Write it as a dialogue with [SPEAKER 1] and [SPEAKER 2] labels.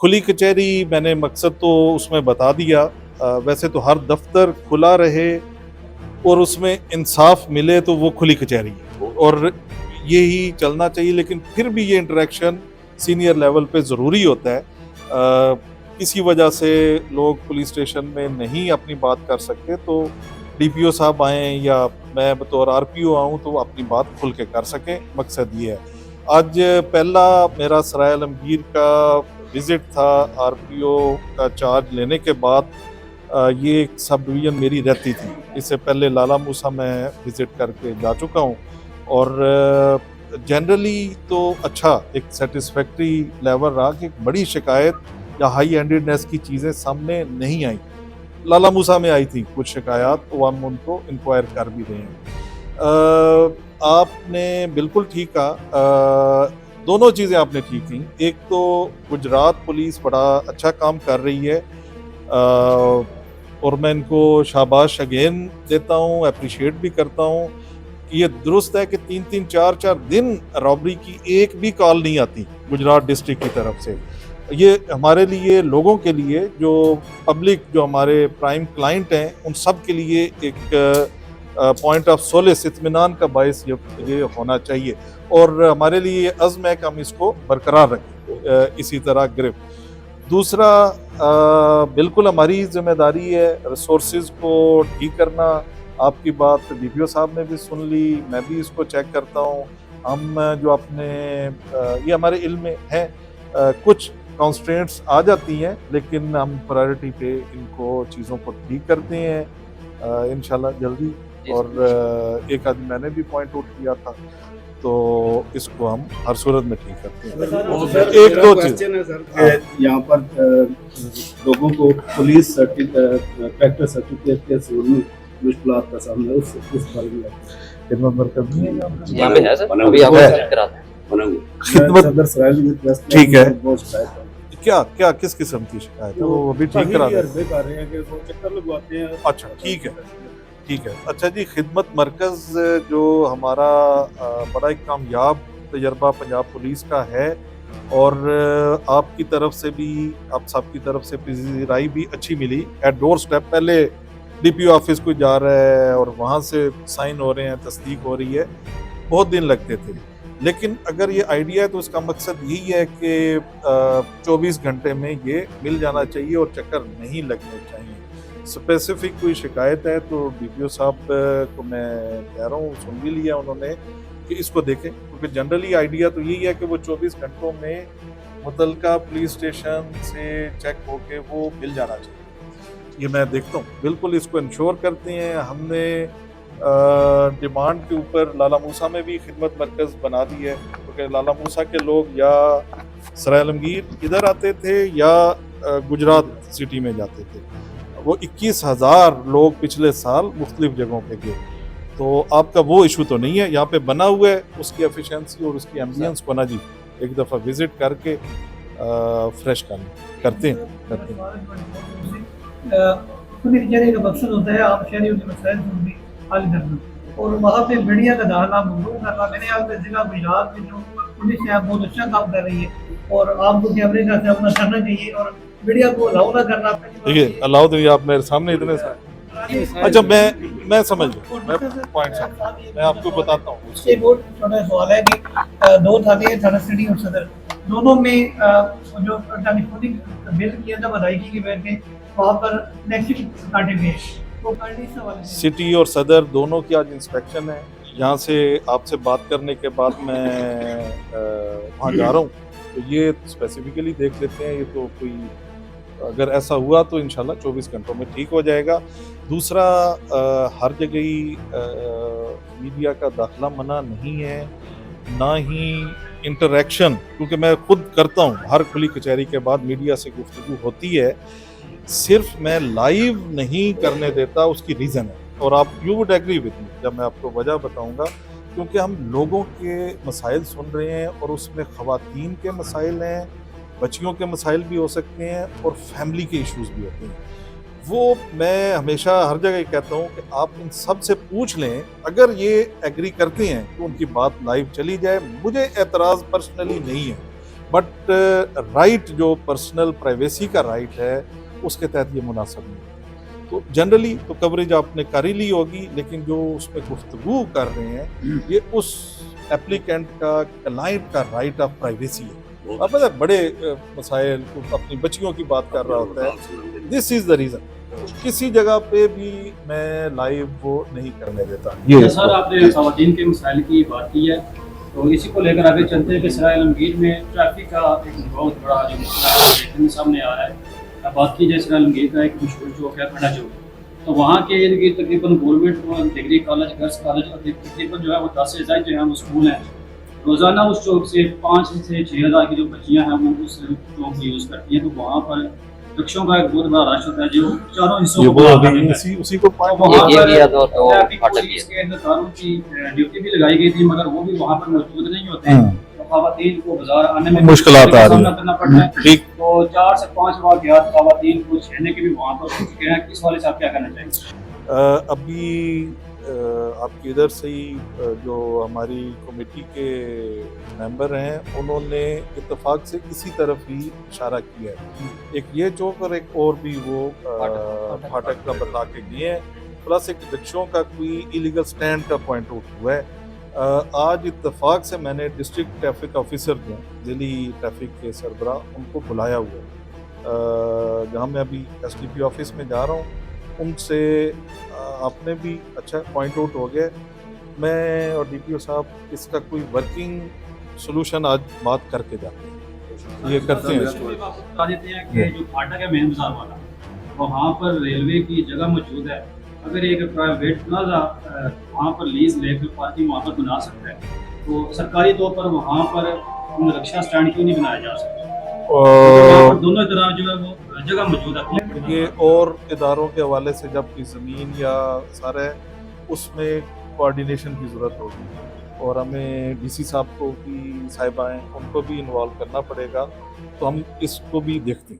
[SPEAKER 1] खुली कचहरी मैंने मकसद तो उसमें बता दिया। वैसे तो हर दफ्तर खुला रहे और उसमें इंसाफ मिले तो वो खुली कचहरी है और यही चलना चाहिए। लेकिन फिर भी ये इंटरेक्शन सीनियर लेवल पे ज़रूरी होता है। किसी वजह से लोग पुलिस स्टेशन में नहीं अपनी बात कर सकते तो डीपीओ साहब आएँ या मैं बतौर आरपीओ आऊँ तो अपनी बात खुल के कर सकें, मकसद ये है। आज पहला मेरा सराय आलमगीर का विज़िट था आरपीओ का चार्ज लेने के बाद। ये एक सब डिवीज़न मेरी रहती थी। इससे पहले लाला मूसा मैं विज़िट करके जा चुका हूँ और जनरली तो अच्छा एक सैटिस्फैक्टरी लेवल रहा कि बड़ी शिकायत या हाई हैंडेडनेस की चीज़ें सामने नहीं आई। लाला मूसा में आई थी कुछ शिकायत, तो हम उनको इंक्वायर कर भी रहे हैं। आपने बिल्कुल ठीक कहा। दोनों चीज़ें आपने ठीक की। एक तो गुजरात पुलिस बड़ा अच्छा काम कर रही है और मैं इनको शाबाश अगेन देता हूँ, एप्रिशिएट भी करता हूँ कि ये दुरुस्त है कि 3-3 4-4 दिन रॉबरी की एक भी कॉल नहीं आती गुजरात डिस्ट्रिक्ट की तरफ से। ये हमारे लिए, लोगों के लिए, जो पब्लिक, जो हमारे प्राइम क्लाइंट हैं, उन सब के लिए एक पॉइंट ऑफ सोलेस, इत्मीनान का बायस ये होना चाहिए और हमारे लिए ये अज़्म है कि हम इसको बरकरार रखें इसी तरह गिरफ्त। दूसरा, बिल्कुल हमारी ज़िम्मेदारी है रिसोर्सेज़ को ठीक करना। आपकी बात डीपीओ साहब ने भी सुन ली, मैं भी इसको चेक करता हूँ। हम जो अपने ये हमारे इल्म में है, कुछ कॉन्स्ट्रेंट्स आ जाती हैं लेकिन हम प्रायोरिटी पे इनको चीज़ों को ठीक करते हैं इंशाल्लाह जल्दी। और एक आदमी मैंने भी पॉइंट आउट किया था तो इसको हम हर सूरत में ठीक करते हैं। एक दो चीज़
[SPEAKER 2] है सर, यहाँ पर लोगों को पुलिस ट्रैक्टर सर्टिफिकेट के संबंध में मुश्किलात का सामना है, उस बारे में
[SPEAKER 1] खिदमत मरकज़ में
[SPEAKER 3] यहाँ पे है सर, अभी आपको चेक कराते हैं।
[SPEAKER 1] खिदमत
[SPEAKER 2] सदर सराय
[SPEAKER 1] ठीक है।
[SPEAKER 2] बहुत शिकायत है।
[SPEAKER 1] क्या क्या किस किस्म की शिकायत है वो अभी ठीक करा दें।
[SPEAKER 2] अर्ज़े कर रहे हैं कि वो चक्कर लगवाते हैं।
[SPEAKER 1] अच्छा, ठीक है, ठीक है। अच्छा जी, खिदमत मरकज़ जो हमारा बड़ा एक कामयाब तजर्बा पंजाब पुलिस का है और आपकी तरफ से भी, आप सबकी तरफ से पजीराई भी अच्छी मिली। एट डोर स्टेप पहले डीपीओ ऑफिस को जा रहा है और वहाँ से साइन हो रहे हैं, तस्दीक हो रही है, बहुत दिन लगते थे। लेकिन अगर ये आइडिया है तो इसका मकसद यही है कि 24 घंटे में ये मिल जाना चाहिए और चक्कर नहीं लगने चाहिए। स्पेसिफिक कोई शिकायत है तो डीपीओ साहब को मैं कह रहा हूँ, सुन भी लिया उन्होंने कि इसको देखें, क्योंकि जनरली आइडिया तो यही है कि वो 24 घंटों में मुतलका पुलिस स्टेशन से चेक होके वो मिल जाना चाहिए। ये मैं देखता हूँ, बिल्कुल इसको इंश्योर करते हैं। हमने डिमांड के ऊपर लाला मूसा में भी खिदमत मरकज़ बना दी है, क्योंकि लाला मूसा के लोग या सराय आलमगीर इधर आते थे या गुजरात सिटी में जाते थे। वो 21,000 लोग पिछले साल मुख्तलिफ जगहों पे गए, तो आपका वो इशू तो नहीं है। यहाँ पे बना हुआ है, उसकी एफिशिएंसी और उसकी एम्बियंस को ना जी एक दफ़ा विज़िट करके फ्रेश करते हैं।
[SPEAKER 4] खुली कचहरी का मकसद होता है आप शहरियों के मसाइल को भी हल करना और वहाँ पे मीडिया का दाखिला ममनू करना। मेरे ख्याल में जिला गुजरात में जो पुलिस है बहुत अच्छा काम कर रही है और आपको कैमरे का से अपना करना चाहिए और मीडिया को अलाउ ना करना।
[SPEAKER 1] देखिए, अलाउ तो आप मेरे सामने इतने सारे। अच्छा, मैं समझ गया, मैं पॉइंट समझ, मैं आपको बताता हूँ।
[SPEAKER 4] इससे बहुत छोटा सवाल है कि दो थाने हैं, थाना सिटी और सदर, दोनों में जो टेलीफोनिक बिल किया था अदायगी की वजह से वहाँ पर नेक्स्ट काटे गए, तो
[SPEAKER 1] सिटी और सदर दोनों की आज इंस्पेक्शन है। यहाँ से आपसे बात करने के बाद मैं वहाँ जा रहा हूँ, तो ये स्पेसिफिकली देख लेते हैं। ये तो कोई अगर ऐसा हुआ तो इंशाल्लाह 24 घंटों में ठीक हो जाएगा। दूसरा, हर जगह ही मीडिया का दाखिला मना नहीं है, ना ही इंटरेक्शन, क्योंकि मैं खुद करता हूँ, हर खुली कचहरी के बाद मीडिया से गुफ्तगू होती है। सिर्फ मैं लाइव नहीं करने देता, उसकी रीज़न है और आप you would agree with me जब मैं आपको वजह बताऊंगा, क्योंकि हम लोगों के मसाइल सुन रहे हैं और उसमें ख़वातीन के मसाइल हैं, बच्चियों के मसाइल भी हो सकते हैं और फैमिली के इश्यूज़ भी होते हैं। वो मैं हमेशा हर जगह कहता हूँ कि आप इन सब से पूछ लें, अगर ये एग्री करते हैं तो उनकी बात लाइव चली जाए। मुझे एतराज़ पर्सनली नहीं है, बट राइट जो पर्सनल प्राइवेसी का राइट है उसके तहत ये मुनासिब नहीं है। तो जनरली तो कवरेज आपने कर ही ली होगी, लेकिन जो उसमें गुफ्तगू कर रहे हैं ये उस एप्लीकेंट का, क्लाइंट का राइट ऑफ प्राइवेसी है। अब पता है, बड़े मसाइल, अपनी बच्चियों की बात कर रहा होता है, दिस इज द रीजन। किसी जगह पे भी मैं लाइव वो नहीं करने देता। ये
[SPEAKER 5] सर आपने खवातीन के मसाइल की बात की है, तो इसी को लेकर आगे चलते हैं कि सराय आलमगीर में ट्रैफिक का एक बहुत बड़ा जो मसला है सामने आ रहा है। अब बात की जाए सराय आलमगीर का एक मशहूर चौक है खड़ा चौक, तो वहाँ के इर्द गिर्द तकरीबन government degree college, girls college और तकरीबन जो है वो 10 से ज़्यादा जो है वो स्कूल हैं। रोज़ाना उस चौक से 5 से 6,000 की जो बच्चियाँ हैं वो उस चौक को यूज़ करती हैं। तो वहाँ पर रिक्शों का एक बहुत बड़ा रश होता है जो चारों हिस्सों को
[SPEAKER 1] उसी को
[SPEAKER 3] ये भी है तो फाटक
[SPEAKER 5] पुलिस के एहलकारों की ड्यूटी भी लगाई गई थी, मगर वो भी वहाँ पर मौजूद नहीं होते हैं। तो खवातीन को बाजार आने में
[SPEAKER 1] मुश्किलात आ रही
[SPEAKER 5] सामना करना पड़ता है।
[SPEAKER 1] ठीक।
[SPEAKER 5] तो 4 से 5 वाक़यात खवातीन को छेड़ने के भी वहाँ पर हो चुके हैं। इस वाले से आप क्या कहना चाहेंगे?
[SPEAKER 1] अभी आपकी इधर से ही जो हमारी कमेटी के मेंबर हैं उन्होंने इत्तेफाक से इसी तरफ ही इशारा किया है। एक ये चौक और एक और भी वो फाटक का बता के गए हैं, प्लस एक रिक्शों का कोई इलीगल स्टैंड का पॉइंट आउट हुआ है। आज इत्तेफाक से मैंने डिस्ट्रिक्ट ट्रैफिक ऑफिसर जो हैं, दिल्ली ट्रैफिक के सरबराह, उनको बुलाया हुआ है। जहाँ मैं अभी SDP ऑफिस में जा रहा हूँ, उनसे आपने भी अच्छा पॉइंट आउट हो गया। मैं और DPO साहब इसका कोई वर्किंग सोल्यूशन आज बात करके जाते हैं, ये करते हैं।
[SPEAKER 5] बता देते हैं कि जो फाटक है मेन बाजार वाला, वहाँ पर रेलवे की जगह मौजूद है। अगर एक प्राइवेट प्लाजा वहाँ पर लीज लेकर पार्किंग वहाँ पर बना सकता है, तो सरकारी तौर पर वहाँ पर रिक्शा स्टैंड क्यों नहीं बनाया जा सकता? दोनों तरह जो है वो जगह मौजूद है।
[SPEAKER 1] ये और इदारों के हवाले से जब की ज़मीन या सारा है उसमें कोऑर्डिनेशन की ज़रूरत होगी, और हमें DC साहब को भी, साहिबा हैं, उनको भी इन्वॉल्व करना पड़ेगा। तो हम इसको भी देखते हैं।